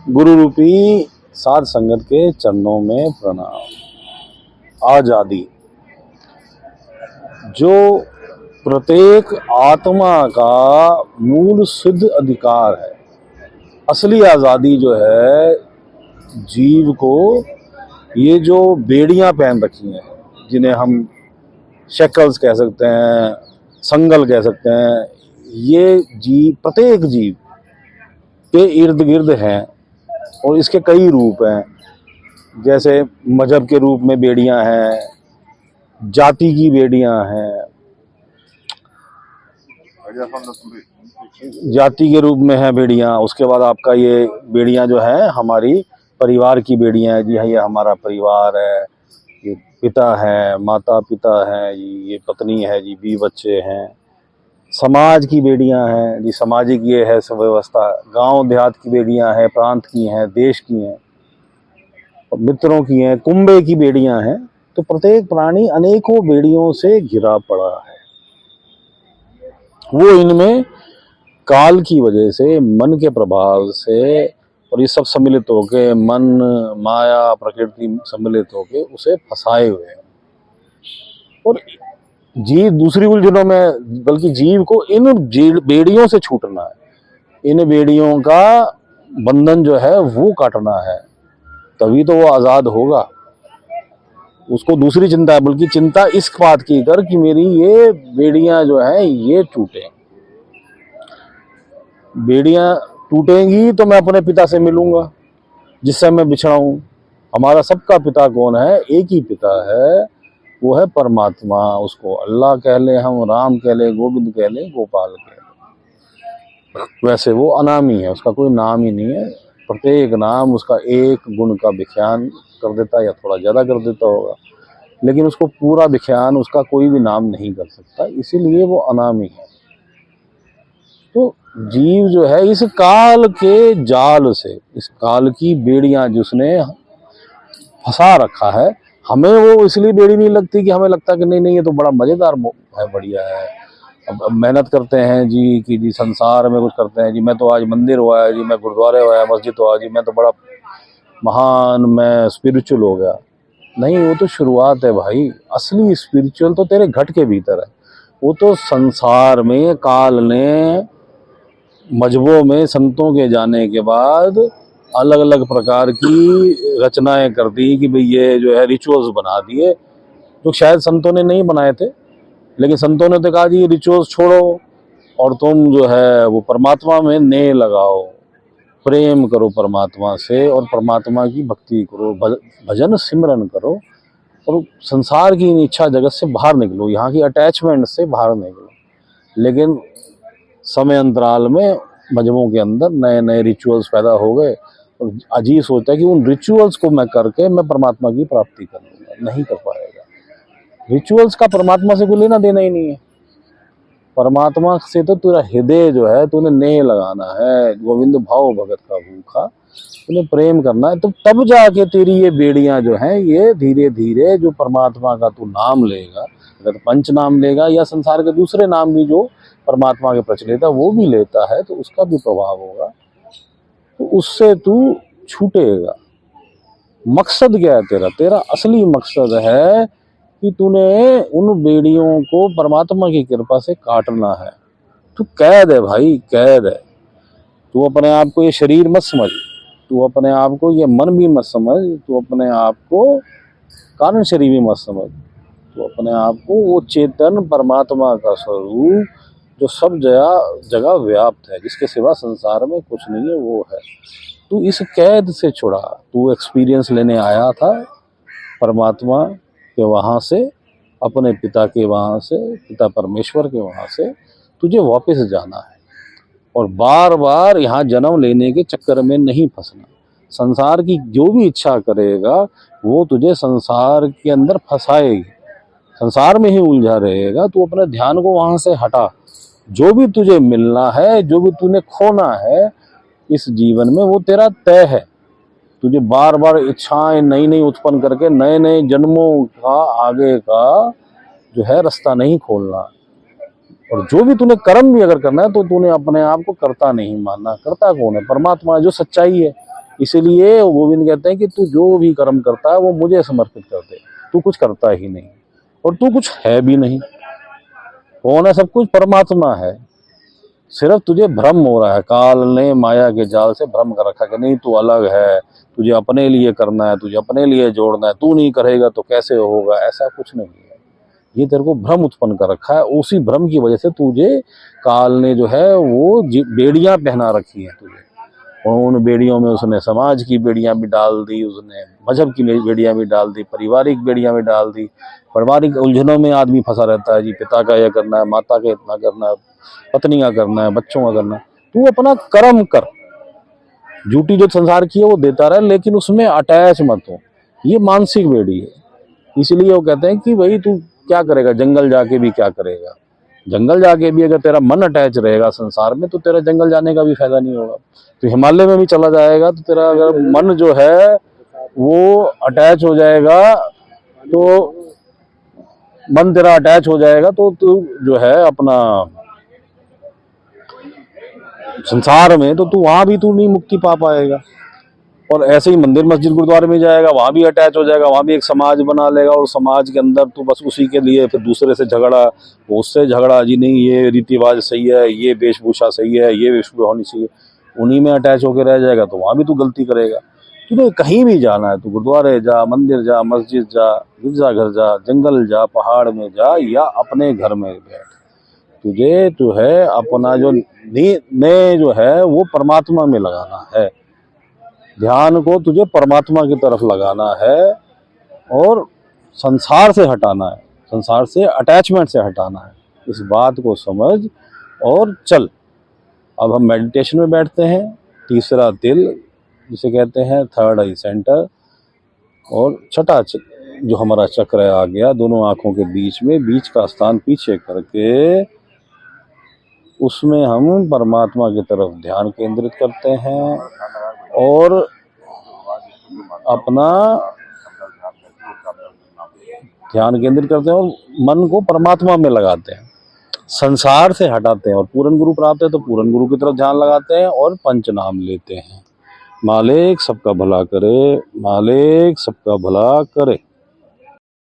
गुरु रूपी साध संगत के चरणों में प्रणाम। आजादी जो प्रत्येक आत्मा का मूल सिद्ध अधिकार है। असली आज़ादी जो है जीव को, ये जो बेड़ियां पहन रखी हैं, जिन्हें हम शेकल्स कह सकते हैं, संगल कह सकते हैं, ये जीव प्रत्येक जीव के इर्द गिर्द हैं और इसके कई रूप हैं। जैसे मजहब के रूप में बेड़ियां हैं, जाति की बेड़ियां हैं, जाति के रूप में है बेड़ियां। उसके बाद आपका ये बेड़ियां जो है हमारी परिवार की बेड़ियां हैं। जी हाँ, ये हमारा परिवार है, ये पिता है, माता पिता है, ये पत्नी है जी, 20 बच्चे हैं। समाज की बेड़ियां हैं जी, सामाजिक ये है सब व्यवस्था। गांव देहात की बेड़ियां हैं, प्रांत की हैं, देश की हैं, और मित्रों की हैं, कुंबे की बेड़ियां हैं। तो प्रत्येक प्राणी अनेकों बेड़ियों से घिरा पड़ा है। वो इनमें काल की वजह से, मन के प्रभाव से, और ये सब सम्मिलित होके, मन, माया, प्रकृति सम्मिलित होके उसे फंसाए हुए हैं। और जीव दूसरी उलझनों में, बल्कि जीव को इन बेड़ियों से छूटना है। इन बेड़ियों का बंधन जो है वो काटना है, तभी तो वो आज़ाद होगा। उसको दूसरी चिंता है, बल्कि चिंता इस बात की कर कि मेरी ये बेड़ियां जो है ये टूटे। बेड़ियां टूटेंगी तो मैं अपने पिता से मिलूंगा जिससे मैं बिछड़ा हूं। हमारा सबका पिता कौन है? एक ही पिता है, वो है परमात्मा। उसको अल्लाह कह ले, हम राम कह ले, गोविंद कह ले, गोपाल कह ले। वैसे वो अनामी है, उसका कोई नाम ही नहीं है। प्रत्येक नाम उसका एक गुण का व्याख्यान कर देता, या थोड़ा ज़्यादा कर देता होगा, लेकिन उसको पूरा व्याख्यान उसका कोई भी नाम नहीं कर सकता, इसीलिए वो अनामी है। तो जीव जो है इस काल के जाल से, इस काल की बेड़ियां जिसने फंसा रखा है, हमें वो इसलिए बेड़ी नहीं लगती कि हमें लगता कि नहीं नहीं ये तो बड़ा मज़ेदार है, बढ़िया है। अब मेहनत करते हैं जी कि जी संसार में कुछ करते हैं जी, मैं तो आज मंदिर हुआ है जी, मैं गुरुद्वारे हुआ है, मस्जिद हुआ जी, मैं तो बड़ा महान, मैं स्पिरिचुअल हो गया। नहीं, वो तो शुरुआत है भाई। असली स्पिरिचुअल तो तेरे घट के भीतर है। वो तो संसार में काल ने मजहबों में संतों के जाने के बाद अलग अलग प्रकार की रचनाएं कर दी कि भाई ये जो है रिचुअल्स बना दिए, जो शायद संतों ने नहीं बनाए थे, लेकिन संतों ने तो कहा जी रिचुअल्स छोड़ो और तुम जो है वो परमात्मा में ने लगाओ, प्रेम करो परमात्मा से, और परमात्मा की भक्ति करो, भजन सिमरन करो, और संसार की इन इच्छा जगत से बाहर निकलो, यहाँ की अटैचमेंट से बाहर निकलो। लेकिन समय अंतराल में मजहबों के अंदर नए नए रिचुअल्स पैदा हो गए, और अजीब सोचता है कि उन रिचुअल्स को मैं करके मैं परमात्मा की प्राप्ति कर लूँगा। नहीं कर पाएगा। रिचुअल्स का परमात्मा से कोई लेना देना ही नहीं है। परमात्मा से तो तेरा हृदय जो है तूने नेह लगाना है, गोविंद भाव भगत का भूखा, तूने प्रेम करना है। तो तब जाके तेरी ये बेड़ियां जो हैं ये धीरे धीरे, जो परमात्मा का तू नाम लेगा, अगर पंच नाम लेगा या संसार के दूसरे नाम भी जो परमात्मा के प्रचलित है वो भी लेता है, तो उसका भी प्रभाव होगा, तो उससे तू छूटेगा। मकसद क्या है तेरा? तेरा असली मकसद है कि तूने उन बेड़ियों को परमात्मा की कृपा से काटना है। तू कैद है भाई, कैद है। तू अपने आप को ये शरीर मत समझ, तू अपने आप को ये मन भी मत समझ, तू अपने आप को कारण शरीर भी मत समझ। तू अपने आप को वो चेतन परमात्मा का स्वरूप जो सब जगह व्याप्त है, जिसके सिवा संसार में कुछ नहीं है, वो है। तू इस कैद से छुड़ा। तू एक्सपीरियंस लेने आया था परमात्मा के वहाँ से, अपने पिता के वहाँ से, पिता परमेश्वर के वहाँ से तुझे वापस जाना है, और बार बार यहाँ जन्म लेने के चक्कर में नहीं फंसना। संसार की जो भी इच्छा करेगा वो तुझे संसार के अंदर फंसाएगी, संसार में ही उलझा रहेगा। तू अपने ध्यान को वहाँ से हटा। जो भी तुझे मिलना है, जो भी तूने खोना है इस जीवन में, वो तेरा तय है। तुझे बार बार इच्छाएं नई नई उत्पन्न करके नए नए जन्मों का आगे का जो है रास्ता नहीं खोलना। और जो भी तूने कर्म भी अगर करना है तो तूने अपने आप को कर्ता नहीं मानना। कर्ता कौन है? परमात्मा, जो सच्चाई है। इसीलिए गोविंद कहते हैं कि तू जो भी कर्म करता है वो मुझे समर्पित कर दे। तू कुछ करता ही नहीं और तू कुछ है भी नहीं। कौन है? सब कुछ परमात्मा है। सिर्फ तुझे भ्रम हो रहा है, काल ने माया के जाल से भ्रम कर रखा कि नहीं तू अलग है, तुझे अपने लिए करना है, तुझे अपने लिए जोड़ना है, तू नहीं करेगा तो कैसे होगा। ऐसा कुछ नहीं है, ये तेरे को भ्रम उत्पन्न कर रखा है। उसी भ्रम की वजह से तुझे काल ने जो है वो बेड़ियां पहना रखी हैं तुझे, और उन बेड़ियों में उसने समाज की बेड़ियां भी डाल दी, उसने मजहब की बेड़ियां भी डाल दी, पारिवारिक बेड़ियां भी डाल दी। पारिवारिक उलझनों में आदमी फंसा रहता है जी, पिता का यह करना है, माता का इतना करना है, पत्नी का करना है, बच्चों का करना है। तू अपना कर्म कर, ड्यूटी जो संसार की है वो देता रहे, लेकिन उसमें अटैच मत हो। ये मानसिक बेड़ी है। इसलिए वो कहते हैं कि भाई तू क्या करेगा, जंगल जाके भी क्या करेगा। जंगल जाके भी अगर तेरा मन अटैच रहेगा संसार में तो तेरा जंगल जाने का भी फायदा नहीं होगा। तो हिमालय में भी चला जाएगा तो तेरा अगर मन जो है वो अटैच हो जाएगा, तो मन तेरा अटैच हो जाएगा तो तू जो है अपना संसार में, तो तू वहां भी तू नहीं मुक्ति पा पाएगा। और ऐसे ही मंदिर मस्जिद गुरुद्वारे में जाएगा, वहां भी अटैच हो जाएगा, वहां भी एक समाज बना लेगा, और समाज के अंदर तू बस उसी के लिए फिर दूसरे से झगड़ा, उससे झगड़ा, जी नहीं ये रीति रिवाज सही है, ये वेशभूषा सही है, ये वेशभूषा होनी चाहिए, उन्हीं में अटैच होकर रह जाएगा तो वहां भी तू गलती करेगा। तुझे कहीं भी जाना है, तू गुरुद्वारे जा, मंदिर जा, मस्जिद जा, गिरजाघर जा, जंगल जा, पहाड़ में जा, या अपने घर में बैठ, तुझे जो है अपना जो ने जो है वो परमात्मा में लगाना है। ध्यान को तुझे परमात्मा की तरफ लगाना है और संसार से हटाना है, संसार से अटैचमेंट से हटाना है। इस बात को समझ और चल। अब हम मेडिटेशन में बैठते हैं। तीसरा तिल जिसे कहते हैं थर्ड आई सेंटर, और छठा जो हमारा चक्र आ गया दोनों आंखों के बीच में, बीच का स्थान पीछे करके उसमें हम परमात्मा की तरफ ध्यान केंद्रित करते हैं और अपना ध्यान केंद्रित करते हैं और मन को परमात्मा में लगाते हैं, संसार से हटाते हैं। और पूर्ण गुरु प्राप्त है तो पूर्ण गुरु की तरफ ध्यान लगाते हैं और पंचनाम लेते हैं। मालिक सबका भला करे, मालिक सबका भला करे।